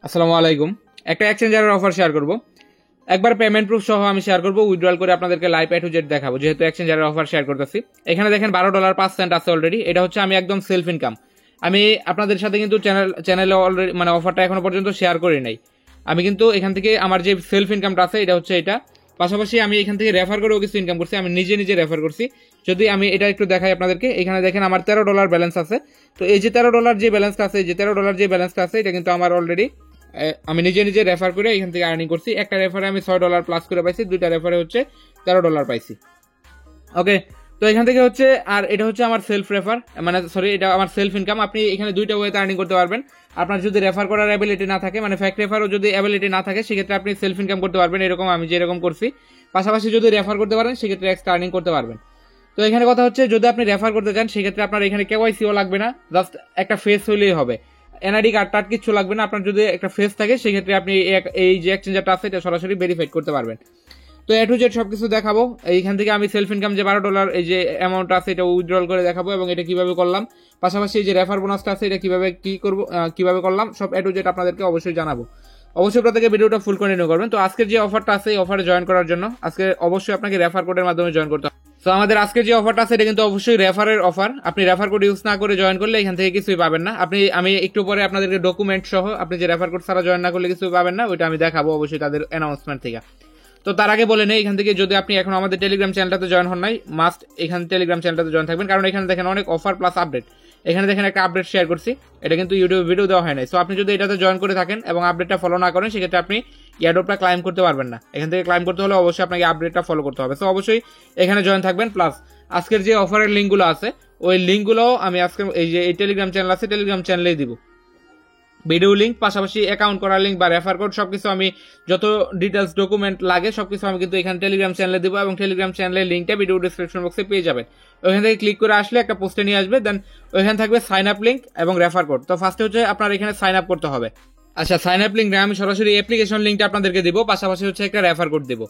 আসসালামু আলাইকুম। একটা এক্সচেঞ্জারের অফার শেয়ার করব। একবার পেমেন্ট প্রুফ সহ আমি শেয়ার করব, উইথড্রল করে আপনাদেরকে লাইভ এ টু জেড দেখাবো, যেহেতু এক্সচেঞ্জারের অফার শেয়ার করতেছি। এখানে দেখেন $12.05 আছে অলরেডি। এটা হচ্ছে আমি একদম সেলফ ইনকাম। আমি আপনাদের সাথে কিন্তু চ্যানেলে অলরেডি মানে অফারটা এখনো পর্যন্ত শেয়ার করি নাই। আমি কিন্তু এখান থেকে আমার যে সেলফ ইনকামটা আছে এটা হচ্ছে এটা। পাশাপাশি আমি এখান থেকে রেফার করেও কিছু ইনকাম করছি, আমি নিজে নিজে রেফার করছি। যদি আমি এটা একটু দেখাই আপনাদেরকে, এখানে দেখেন আমার $13 ব্যালেন্স আছে। তো এই যে $13 যে ব্যালেন্সটা আছে, যে $13 যে ব্যালেন্সটা আছে, এটা কিন্তু আমার অলরেডি আমি নিজে নিজে রেফার করে এখান থেকে আর্নিং করছি। একটা রেফারে আমি $6 প্লাস করে পাইছি, দুইটা রেফারে হচ্ছে $13 পাইছি। ওকে, তো এখান থেকে হচ্ছে, আর এটা হচ্ছে আমার সেলফ রেফার, মানে সরি, এটা আমার সেলফ ইনকাম। আপনি এখানে দুইটা ওয়েতে আর্নিং করতে পারবেন। আপনার যদি রেফার করার অ্যাবিলিটি না থাকে, মানে ফ্যাক্ট রেফারও যদি অ্যাবিলিটি না থাকে, সেক্ষেত্রে আপনি সেলফ ইনকাম করতে পারবেন, এরকম আমি যেরকম করছি। পাশাপাশি যদি রেফার করতে পারেন, সেক্ষেত্রে এক্সট্রা আর্নিং করতে পারবেন। তো এখানে কথা হচ্ছে, যদি আপনি রেফার করতে চান, সেক্ষেত্রে আপনার এখানে কেওয়াইসিও লাগবে না, জাস্ট একটা ফেস হইলেই হবে। এনআইডি কার্ড টার্ড কিছু লাগবে না। আপনার যদি একটা ফেস থাকে, সেক্ষেত্রে আপনি এই যে এক্সচেঞ্জারটা আছে, এটা সরাসরি ভেরিফাইড করতে পারবেন। তো এ টু জেড সবকিছু দেখাবো। এইখান থেকে আমি সেলফ ইনকাম যে $12 এই যে অ্যামাউন্ট আছে, এটা উইথড্রল করে দেখাবো এবং এটা কিভাবে করলাম। পাশাপাশি এই যে রেফার বোনাসটা আছে, এটা কিভাবে কি করবো, কিভাবে করলাম, সব এ টু জেড আপনাদেরকে অবশ্যই জানাবো। অবশ্যই প্রত্যেকে ভিডিওটা ফুল কন্টিনিউ করবেন। তো আজকের যে অফারটা আছে, এই অফারে জয়েন করার জন্য আজকে অবশ্যই আপনাকে রেফার কোডের মাধ্যমে জয়েন করতে হবে। তো আমাদের আজকে যে অফারটা আছে, এটা কিন্তু অবশ্যই রেফারের অফার। আপনি রেফার কোড ইউজ না করে জয়েন করলে এখান থেকে কিছুই পাবেন না। আমি একটু পরে আপনাদেরকে ডকুমেন্ট সহ, আপনি যে রেফার কোড ছাড়া জয়েন না করলে কিছুই পাবেন না, ওইটা আমি দেখাবো অবশ্যই তাদের অ্যানাউন্সমেন্ট থেকে। তো তার আগে বলে নেই, এখান থেকে যদি আপনি এখন আমাদের টেলিগ্রাম চ্যানেলটাতে জয়েন হন নাই, মাস্ট এখানে টেলিগ্রাম চ্যানেলটাতে জয়েন থাকবেন, কারণ এখানে দেখেন অনেক অফার প্লাস আপডেট। এখানে দেখেন একটা আপডেট শেয়ার করছি, এটা কিন্তু ইউটিউবে ভিডিও দেওয়া হয় নাই। সো আপনি যদি এটাতে জয়েন করে থাকেন এবং আপডেটটা ফলো না করেন, সেক্ষেত্রে আপনি ইয়ারড্রপটা ক্লাইম করতে পারবেন না। এখান থেকে ক্লাইম করতে হলে অবশ্যই আপনাকে আপডেটটা ফলো করতে হবে। সো অবশ্যই এখানে জয়েন থাকবেন। প্লাস আজকের যে অফারের লিঙ্কগুলো আছে, ওই লিঙ্কগুলো আমি আজকে এই যে এই টেলিগ্রাম চ্যানেল আছে, টেলিগ্রাম চ্যানেলেই দিব। ভিডিও লিঙ্ক, পাশাপাশি অ্যাকাউন্ট করার লিঙ্ক বা রেফার কোড, সবকিছু আমি যত ডিটেলস ডকুমেন্ট লাগে সবকিছু আমি কিন্তু এখানে টেলিগ্রাম চ্যানেলে দিব, এবং টেলিগ্রাম চ্যানেলের লিঙ্কটা ভিডিও ডিসক্রিপশন বক্সে পেয়ে যাবেন। ওইখান থেকে ক্লিক করে আসলে একটা পোস্টে নিয়ে আসবে, দেন ওইখানে থাকবে সাইন আপ লিঙ্ক এবং রেফার কোড। তো ফার্স্টে হচ্ছে আপনার এখানে সাইন আপ করতে হবে। আচ্ছা, সাইন আপ লিঙ্ক আমি সরাসরি অ্যাপ্লিকেশন লিঙ্কটা আপনাদেরকে দিব, পাশাপাশি হচ্ছে একটা রেফার কোড দিব।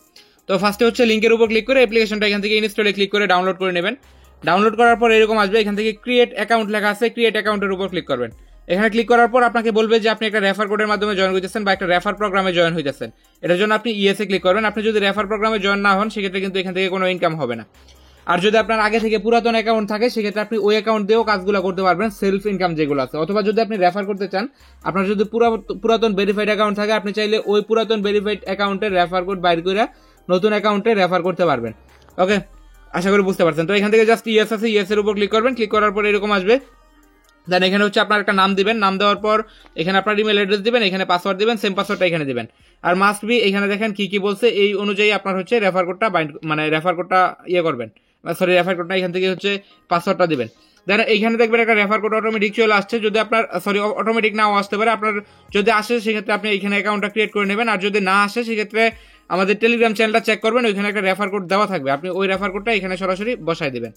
তো ফার্স্টে হচ্ছে লিঙ্কের উপর ক্লিক করে অ্যাপ্লিকেশনটা এখান থেকে ইনস্টলে ক্লিক করে ডাউনলোড করে নেবেন। ডাউনলোড করার পর এরকম আসবে, এখান থেকে ক্রিয়েট অ্যাকাউন্ট লেখা আছে, ক্রিয়েট অ্যাকাউন্টের উপর ক্লিক করবেন। এখানে ক্লিক করার পর আপনাকে বলবে যে আপনি একটা রেফার কোডের মাধ্যমে জয়েন হইতেছেন বা একটা রেফার প্রোগ্রামে জয়েন হইতেছেন। এটার জন্য আপনি ইএসএ ক্লিক করবেন। আপনি যদি রেফার প্রোগ্রামে জয়েন না হন, সেক্ষেত্রে কিন্তু এখান থেকে কোনো ইনকাম হবে না। আর যদি আপনার আগে থেকে পুরাতন অ্যাকাউন্ট থাকে, সেক্ষেত্রে আপনি ওই অ্যাকাউন্ট দিয়েও কাজগুলো করতে পারবেন, সেলফ ইনকাম যেগুলো আছে। অথবা যদি আপনি রেফার করতে চান, আপনার যদি পুরাতন ভেরিফাইড অ্যাকাউন্ট থাকে, আপনি চাইলে ওই পুরাতন ভেরিফাইড অ্যাকাউন্টের রেফার কোড বাইর করে নতুন অ্যাকাউন্টে রেফার করতে পারবেন। ওকে, আশা করি বুঝতে পারছেন। তো এখান থেকে জাস্ট ইয়েস আছে, ইয়েস এর উপর ক্লিক করবেন। ক্লিক করার পর এরকম আসবে। দেন এখানে হচ্ছে আপনার একটা নাম দিবেন। নাম দেওয়ার পর এখানে আপনার ইমেল অ্যাড্রেস দিবেন, এখানে পাসওয়ার্ড দিবেন, সেম পাসওয়ার্ডটা এখানে দিবেন। আর মাস্ট বি এখানে দেখেন কি কি বলছে, এই অনুযায়ী আপনার হচ্ছে রেফার কোডটা মানে রেফার কোডটা ইয়ে করবেন, সরি রেফার কোডটা এখান থেকে হচ্ছে পাসওয়ার্ডটা দিবেন। দেন এইখানে দেখবেন একটা রেফার কোড অটোমেটিক চলে আসছে। যদি আপনার অটোমেটিক নাও আসতে পারে, আপনার যদি আসে সেক্ষেত্রে আপনি এখানে অ্যাকাউন্টটা ক্রিয়েট করে নেবেন। আর যদি না আসে, সেক্ষেত্রে আমাদের টেলিগ্রাম চ্যানেলটা চেক করবেন, ওইখানে একটা রেফার কোড দেওয়া থাকবে, আপনি ওই রেফার কোডটা এখানে সরাসরি বসায় দিবেন।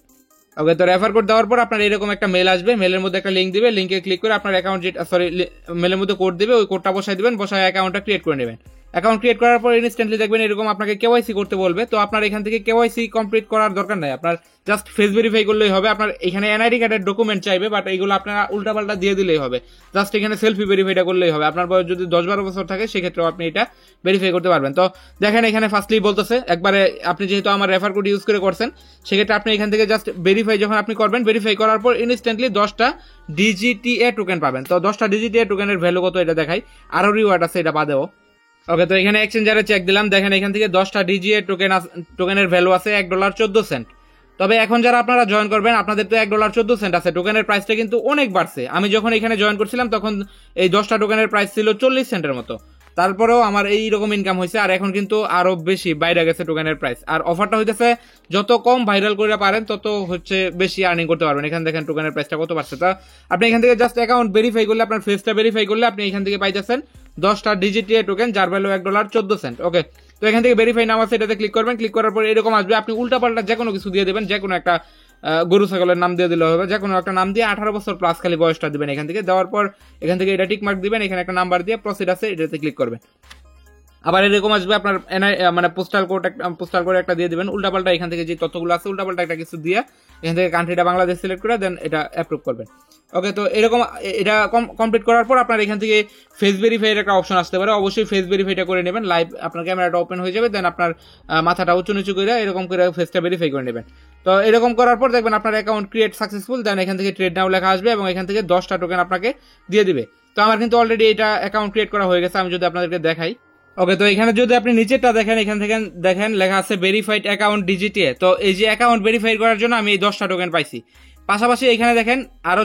ওকে, তো রেফার কোড দেওয়ার পর আপনার এরকম একটা মেল আসবে, মেলের মধ্যে একটা লিঙ্ক দিবে, লিঙ্কে ক্লিক করে আপনার অ্যাকাউন্ট মেলের মধ্যে কোড দিবে, ওই কোডটা বসাই দিবেন, বসায় অ্যাকাউন্টটা ক্রিয়েট করে নেবেন। অ্যাকাউন্ট ক্রিয়েট করার পর ইনস্ট্যান্টলি দেখবেন এরকম আপনাকে কেওয়াইসি করতে বলবে। তো আপনার এখান থেকে কেওয়াইসি কমপ্লিট করার দরকার নাই, আপনার জাস্ট ফেস ভেরিফাই করলেই হবে। আপনার এখানে এনআইডি কার্ডের ডকুমেন্ট চাইবে, বাট এইগুলো আপনারা উল্টাপাল্টা দিয়ে দিলেই হবে। জাস্ট এখানে সেলফি ভেরিফাইটা করলেই হবে। আপনার বয়স যদি 10-12 বছর থাকে, সেক্ষেত্রেও আপনি এটা ভেরিফাই করতে পারবেন। তো দেখেন এখানে ফার্স্টলি বলতেছে, একবারে আপনি যেহেতু আমার রেফার কোড ইউজ করে করছেন, সেক্ষেত্রে আপনি এখান থেকে জাস্ট ভেরিফাই যখন আপনি করবেন, ভেরিফাই করার পর ইনস্ট্যান্টলি 10টা ডিজিটিএ টোকেন পাবেন। তো 10টা ডিজিটিএ টোকেনের ভ্যালু কত এটা দেখাই, আরো রিওয়ার্ড আছে এটা বাদেও। ওকে, তো এখানে এক্সচেঞ্জারে চেক দিলাম, দেখেন এখান থেকে 10টা ডিজিএ টোকেনের ভ্যালু আছে $1.14। তবে এখন যারা আপনারা জয়েন করবেন, আপনাদের তো $1.14 আছে, টোকেনের প্রাইসটা কিন্তু অনেক বাড়ছে। আমি যখন এখানে জয়েন করছিলাম, তখন এই 10টা টোকেনের প্রাইস ছিল 40 সেন্টের মতো। তারপরেও আমার এই রকম ইনকাম হয়েছে, আর এখন কিন্তু আরো বেশি বাইরে গেছে টোকেনের প্রাইস। আর অফারটা হইতেছে যত কম ভাইরাল করে পারেন, তত হচ্ছে বেশি আর্নিং করতে পারবেন। এখানে দেখেন টোকেনের প্রাইসটা কত বাড়ছে। তা আপনি এখান থেকে জাস্ট অ্যাকাউন্ট ভেরিফাই করলে, আপনার ফেসটা ভেরিফাই করলে আপনি এখান থেকে পাইতেছেন 10টা ডিজিটিএ টোকেন, যার ভ্যালু $1.14। ওকে, তো এখান থেকে ভেরিফাই নাম আছে, এটাতে ক্লিক করবেন। ক্লিক করার পর এরকম আসবে, আপনি উল্টাপাল্টা যে কোনো কিছু দিয়ে দেবেন, যে কোনো একটা গরু ছাগলের নাম দিয়ে দিলে হবে, যে কোনো একটা নাম দিয়ে 18 বছর প্লাস খালি বয়সটা দিবেন। এখান থেকে দেওয়ার পর এখান থেকে এটা টিক মার্ক দিবেন, এখানে একটা নাম্বার দিয়ে প্রসিড আছে, এটাতে ক্লিক করবেন। আবার এরকম আসবে আপনার মানে পোস্টাল কোড একটা দিয়ে দিবেন, উল্টাপাল্টা এখান থেকে যে তথ্যগুলো আছে উল্টাপাল্টা একটা কিছু দিয়ে এখান থেকে কান্ট্রিটা বাংলাদেশ সিলেক্ট করে দেন এটা অ্যাপ্রুভ করবেন। ওকে, তো এরকম এটা কমপ্লিট করার পর আপনার এখান থেকে ফেস ভেরিফাইয়ের একটা অপশন আসতে পারে, অবশ্যই ফেস ভেরিফাইটা করে নেবেন। লাইভ আপনার ক্যামেরাটা ওপেন হয়ে যাবে, দেন আপনার মাথাটা উঁচু নিচু করে এরকম করে ফেসটা ভেরিফাই করে নেবেন। তো এরকম করার পর দেখবেন আপনার অ্যাকাউন্ট ক্রিয়েট সাকসেসফুল, দেন এখান থেকে ট্রেড নাও লেখা আসবে এবং এখান থেকে 10টা টোকেন আপনাকে দিয়ে দিবে। তো আমার কিন্তু অলরেডি এটা অ্যাকাউন্ট ক্রিয়েট করা হয়ে গেছে, আমি যদি আপনাদেরকে দেখাই। ওকে, তো এখানে যদি আপনি নিচেরটা দেখেন, এখান থেকে দেখেন লেখা আছে ভেরিফাইড অ্যাকাউন্ট ডিজিটিএ। তো এই যে অ্যাকাউন্ট ভেরিফাই করার জন্য আমি এই 10টা টোকেন পাইছি। পাশাপাশি এখানে দেখেন আরো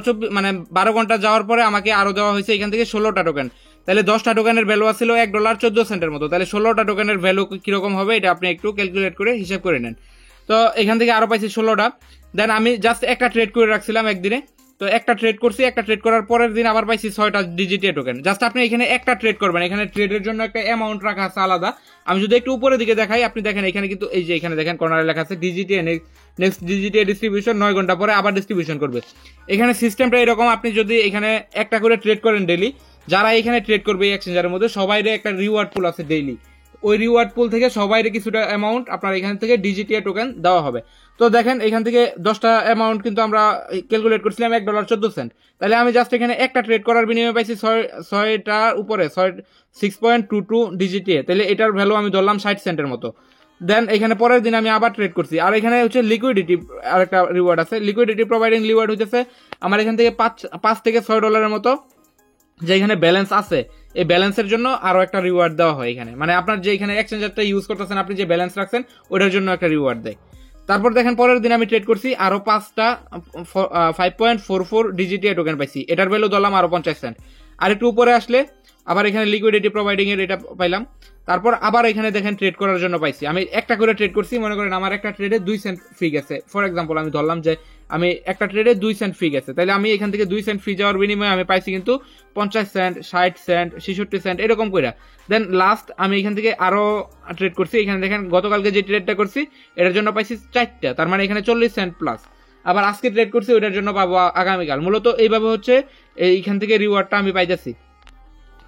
12 ঘন্টা যাওয়ার পরে আমাকে আরো দেওয়া হয়েছে এখান থেকে 16টা টোকেন। তাহলে 10টা টোকেনের ভ্যালু ছিল $1.14 মতো। তাহলে 16টা টোকেনের ভ্যালু কিরকম হবে এটা আপনি একটু ক্যালকুলেট করে হিসাব করে নেন। তো এখান থেকে আরো পাইছি 16টা। দেন আমি জাস্ট একটা ট্রেড করে রাখছিলাম একদিনে, তো একটা ট্রেড করছি, একটা ট্রেড করার পরের দিন আবার পাইছি 6টা ডিজিটিএ টোকেন। জাস্ট আপনি এখানে একটা ট্রেড করবেন, এখানে ট্রেডের জন্য একটা অ্যামাউন্ট রাখা আছে আলাদা। আমি যদি একটু উপরের দিকে দেখাই, আপনি দেখেন এখানে কিন্তু এই যে এখানে দেখেন কর্নারে লেখা আছে ডিজিটিএ নেক্সট ডিজিটিএ ডিস্ট্রিবিউশন 9 ঘন্টা পরে আবার ডিস্ট্রিবিউশন করবে। এখানে সিস্টেমটা এরকম, আপনি যদি এখানে একটা করে ট্রেড করেন ডেইলি, যারা এখানে ট্রেড করবে এই এক্সচেঞ্জারের মধ্যে সবাইরে একটা রিওয়ার্ড পুল আছে ডেইলি, ওই রিওয়ার্ড পুল থেকে সবাইরে কিছুটা অ্যামাউন্ট আপনার এখান থেকে ডিজিটিএ টোকেন দেওয়া হবে। তো দেখেন এখান থেকে 10টা অ্যামাউন্ট কিন্তু আমরা ক্যালকুলেট করছিলাম $1.14। তাহলে আমি জাস্ট এখানে একটা ট্রেড করার বিনিময়ে পাইছি 6টার উপরে 6.22 ডিজিটিএ। তাহলে এটার ভ্যালু আমি ধরলাম 60 সেন্টের মতো। দেন এখানে পরের দিন আমি আবার ট্রেড করছি, আর এখানে হচ্ছে লিকুইডিটি আরেকটা রিওয়ার্ড আছে। লিকুইডিটি প্রোভাইডিং রিওয়ার্ড হচ্ছে আমার এখান থেকে $5 থেকে $6 মতো যে এখানে ব্যালেন্স আছে, এই ব্যালেন্সের জন্য আরো একটা রিওয়ার্ড দেওয়া হয় এখানে, মানে আপনার যে এখানে এক্সচেঞ্জারটা ইউজ করতেছেন আপনি যে ব্যালেন্স রাখছেন ওটার জন্য একটা রিওয়ার্ড দেয়। তারপর দেখেন পরের দিন আমি ট্রেড করছি, আরো 5টা 5.44 ডিজিটিএ টোকেন পাইছি, এটার ভ্যালু ধরলাম আরো 50 সেন্ট। আর একটু উপরে আসলে আবার এখানে লিকুইডিটি প্রোভাইডিং এর এটা পাইলাম। তারপর আবার এখানে দেখেন ট্রেড করার জন্য পাইছি, আমি একটা করে ট্রেড করছি, মনে করেন আমার একটা ট্রেডে 2 সেন্ট ফি গেছে। ফর এক্সাম্পল আমি ধরলাম যে আমি একটা ট্রেডে 2 সেন্ট ফি গেছে, তাহলে আমি এখান থেকে 2 সেন্ট ফি যাওয়ার বিনিময়ে আমি পাইছি কিন্তু 50 সেন্ট, 60 সেন্ট, 66 সেন্ট এরকম করে। দেন লাস্ট আমি এখান থেকে আরো ট্রেড করছি, এখানে দেখেন গতকালকে যে ট্রেডটা করছি এটার জন্য পাইছি 4টা, তার মানে এখানে 40 সেন্ট প্লাস। আবার আজকে ট্রেড করছি ওইটার জন্য পাবো আগামীকাল। মূলত এইভাবে হচ্ছে এইখান থেকে রিওয়ার্ডটা আমি পাইতেছি।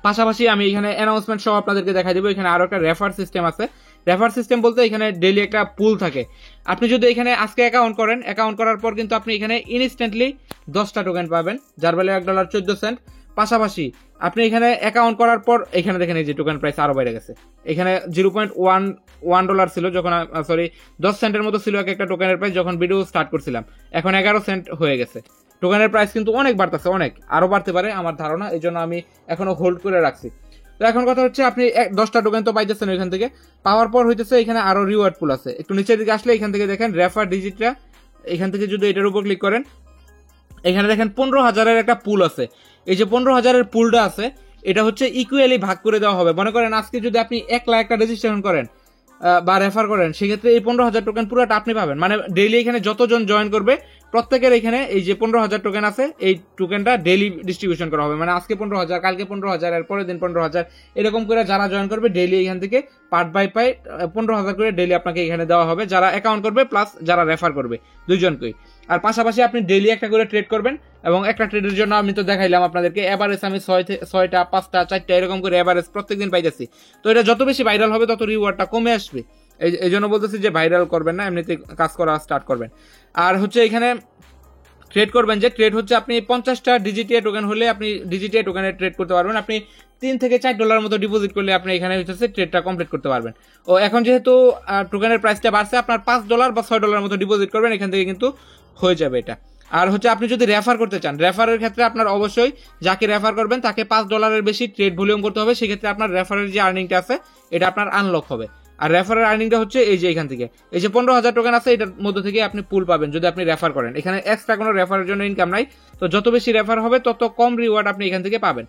পাশাপাশি আমি এখানে অ্যানাউন্সমেন্ট সহ আপনাদেরকে দেখা দেবো, এখানে আরো একটা রেফার সিস্টেম আছে। রেফার সিস্টেম বলতে এখানে ডেইলি একটা পুল থাকে। আপনি যদি এখানে আজকে অ্যাকাউন্ট করেন, অ্যাকাউন্ট করার পর কিন্তু আপনি এখানে ইনস্ট্যান্টলি 10টা টোকেন পাবেন, যার ভ্যালু $1.14। পাশাপাশি আপনি এখানে অ্যাকাউন্ট করার পর এখানে দেখেন এই যে টোকেন প্রাইস আরো বেড়ে গেছে। এখানে $0.11 ছিল যখন, সরি 10 সেন্টের মতো ছিল একটা টোকেনের প্রাইস যখন ভিডিও স্টার্ট করছিলাম, এখন 11 সেন্ট হয়ে গেছে। টোকেনের প্রাইস কিন্তু অনেক বাড়তেছে, অনেক আরো বাড়তে পারে আমার ধারণা, এই জন্য আমি এখনো হোল্ড করে রাখছি। তো এখন কথা হচ্ছে আপনি 10টা টোকেন তো পাইতেছেন এখান থেকে, পাওয়ার পর হইতেছে এখানে আরো রিওয়ার্ড পুল আছে। একটু নিচের দিকে আসলে এখান থেকে দেখেন রেফার ডিজিটটা, এখান থেকে যদি এটার উপর ক্লিক করেন এখানে দেখেন 15,000-এর একটা পুল আছে। এই যে 15,000-এর পুলটা আছে এটা হচ্ছে ইকুয়ালি ভাগ করে দেওয়া হবে। মনে করেন আজকে যদি আপনি 1 লাখ একটা রেজিস্ট্রেশন করেন বা রেফার করেন, সেক্ষেত্রে এই 15,000 টোকেন পুরোটা আপনি পাবেন। মানে ডেইলি এখানে যতজন জয়েন করবে প্রত্যেকের এখানে এই যে 15,000 টোকেন আছে এই টোকেনটা ডেইলি ডিস্ট্রিবিউশন করা হবে। মানে আজকে 15,000, কালকে 15,000, এর পরের দিন 15,000, এরকম করে যারা জয়েন করবে ডেইলি এখান থেকে পার্ট বাই পার্ট 15,000 করে ডেইলি আপনাকে এখানে দেওয়া হবে, যারা অ্যাকাউন্ট করবে প্লাস যারা রেফার করবে দুইজনকেই। আর পাশাপাশি আপনি ডেইলি একটা করে ট্রেড করবেন, এবং একটা ট্রেডের জন্য আমি তো দেখাইলাম আপনাদেরকে এভারেজ আমি 6টা 5টা 4টা এরকম করে এভারেজ প্রত্যেকদিন পাইতেছি। তো এটা যত বেশি ভাইরাল হবে তত রিওয়ার্ডটা কমে আসবে। এই জন্য বলতেছি যে ভাইরাল করবেন না, এমনিতে কাজ করা স্টার্ট করবেন। আর হচ্ছে এখানে ট্রেড করবেন যে ট্রেড হচ্ছে আপনি 50টা ডিজিটিএ টোকেন হলে আপনি ডিজিটিএ টোকেনে ট্রেড করতে পারবেন। আপনি $3 থেকে $4 মতো ডিপোজিট করলে আপনি এখানে হচ্ছে ট্রেডটা কমপ্লিট করতে পারবেন। ও এখন যেহেতু টোকেনের প্রাইসটা বাড়ছে, আপনার $5 বা $6 মতো ডিপোজিট করবেন, এখান থেকে কিন্তু হয়ে যাবে এটা। আর হচ্ছে আপনি যদি রেফার করতে চান, রেফারের ক্ষেত্রে আপনার অবশ্যই যাকে রেফার করবেন তাকে $5 বেশি ট্রেড ভলিউম করতে হবে, সেক্ষেত্রে আপনার রেফারের যে আর্নিংটা আছে এটা আপনার আনলক হবে। আর রেফারের আর্নিংটা হচ্ছে এই যে এখান থেকে এই যে 15,000 টোকেন আছে এটার মধ্যে থেকে আপনি পুল পাবেন যদি আপনি রেফার করেন। এখানে এক্সট্রা কোনো রেফারের জন্য ইনকাম নাই। তো যত বেশি রেফার হবে তত কম রিওয়ার্ড আপনি এখান থেকে পাবেন।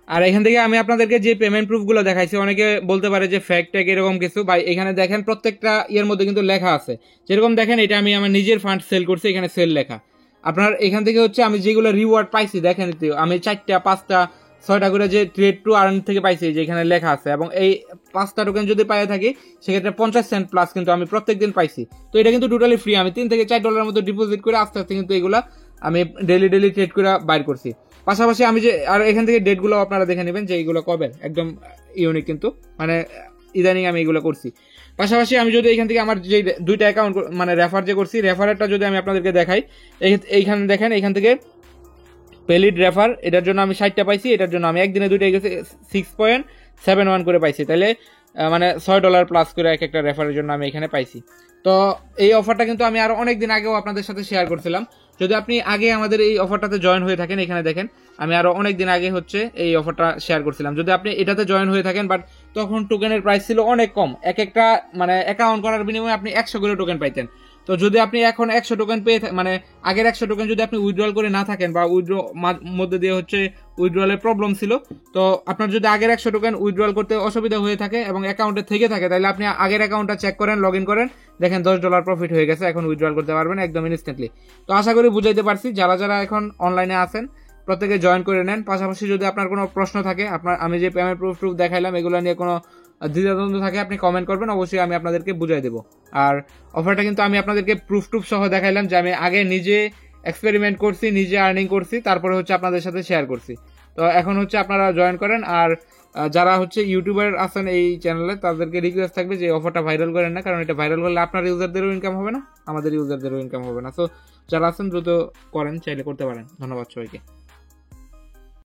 আর এখান থেকে আমি আপনাদেরকে যে পেমেন্ট প্রুফগুলো দেখাইছি, অনেকে বলতে পারে যে ফেক ট্যাগ এরকম কিছু, বা এখানে দেখেন প্রত্যেকটা ইয়ের মধ্যে কিন্তু লেখা আছে। যেরকম দেখেন এটা আমি আমার নিজের ফান্ড সেল করছি, এখানে সেল লেখা। আপনার এখান থেকে হচ্ছে আমি যেগুলো রিওয়ার্ড পাইছি দেখেন, আমি 4টা 5টা 6টা করে যে ট্রেড টু আর্ন থেকে পাইছি যে এখানে লেখা আছে, এবং এই 5টা টোকেন যদি পাই থাকি সেক্ষেত্রে 50 সেন্ট প্লাস কিন্তু আমি প্রত্যেকদিন পাইছি। তো এটা কিন্তু টোটালি ফ্রি, আমি $3 থেকে $4 মতো ডিপোজিট করে আস্তে আস্তে কিন্তু এগুলা আমি ডেলি ট্রেড করে বাইর করছি। পাশাপাশি আমি যে আর এখান থেকে ডেটগুলো আপনারা দেখে নেবেন যে এইগুলো কবে, একদম ইউনিক কিন্তু মানে ইদানিং আমি এইগুলো করছি। পাশাপাশি আমি যদি এখান থেকে আমার যে দুইটা অ্যাকাউন্ট মানে রেফার যে করছি, রেফারেরটা যদি আমি আপনাদেরকে দেখাই, এইখানে দেখেন এখান থেকে পেলিড রেফার, এটার জন্য আমি 60টা পাইছি, এটার জন্য আমি একদিনে দুইটা গেছে 6.71 করে পাইছি, তাহলে মানে $6 প্লাস করে এক একটা রেফারের জন্য আমি এখানে পাইছি। তো এই অফারটা কিন্তু আমি আরো অনেক দিন আগেও আপনাদের সাথে শেয়ার করছিলাম। যদি আপনি আগে আমাদের এই অফারটাতে জয়েন হয়ে থাকেন, এখানে দেখেন আমি আরো অনেক দিন আগে হচ্ছে এই অফারটা শেয়ার করছিলাম। যদি আপনি এটাতে জয়েন হয়ে থাকেন, বাট তখন টোকেনের প্রাইস ছিল অনেক কম, এক একটা মানে অ্যাকাউন্ট করার বিনিময়ে আপনি 100 করে টোকেন পাইতেন। তো যদি আপনি এখন 100 টোকেন পেয়ে মানে আগের 100 টোকেন যদি আপনি উইথড্রল করে না থাকেন বা উইথড্র মধ্যে দিয়ে হচ্ছে উইথড্রলের প্রবলেম ছিল, তো আপনার যদি আগের 100 টোকেন উইথড্রল করতে অসুবিধা হয়ে থাকে এবং অ্যাকাউন্টে থেকে থাকে, তাহলে আপনি আগের অ্যাকাউন্টটা চেক করেন, লগ ইন করেন, দেখেন $10 প্রফিট হয়ে গেছে, এখন উইথড্রল করতে পারবেন একদম ইনস্ট্যান্টলি। তো আশা করি বুঝাইতে পারছি। যারা এখন অনলাইনে আছেন প্রত্যেকে জয়েন করে নেন। পাশাপাশি যদি আপনার কোনো প্রশ্ন থাকে, আমি যে পেমেন্ট প্রুফ দেখাইলাম এগুলো নিয়ে কোনো দ্বিধাদ্বন্দ্ব থাকে, আপনি কমেন্ট করবেন, অবশ্যই আমি আপনাদেরকে বুঝাই দেবো। আর অফারটা কিন্তু আমি আপনাদেরকে প্রুফ সহ দেখাইলাম যে আমি আগে নিজে এক্সপেরিমেন্ট করছি, নিজে আর্নিং করছি, তারপরে হচ্ছে আপনাদের সাথে শেয়ার করছি। তো এখন হচ্ছে আপনারা জয়েন করেন। আর যারা হচ্ছে ইউটিউবার আছেন এই চ্যানেলে, তাদেরকে রিকোয়েস্ট থাকবে যে অফারটা ভাইরাল করেন না, কারণ এটা ভাইরাল করলে আপনার ইউজারদেরও ইনকাম হবে না, আমাদের ইউজারদেরও ইনকাম হবে না। সো যারা আছেন দ্রুত করেন, চাইলে করতে পারেন। ধন্যবাদ সবাইকে।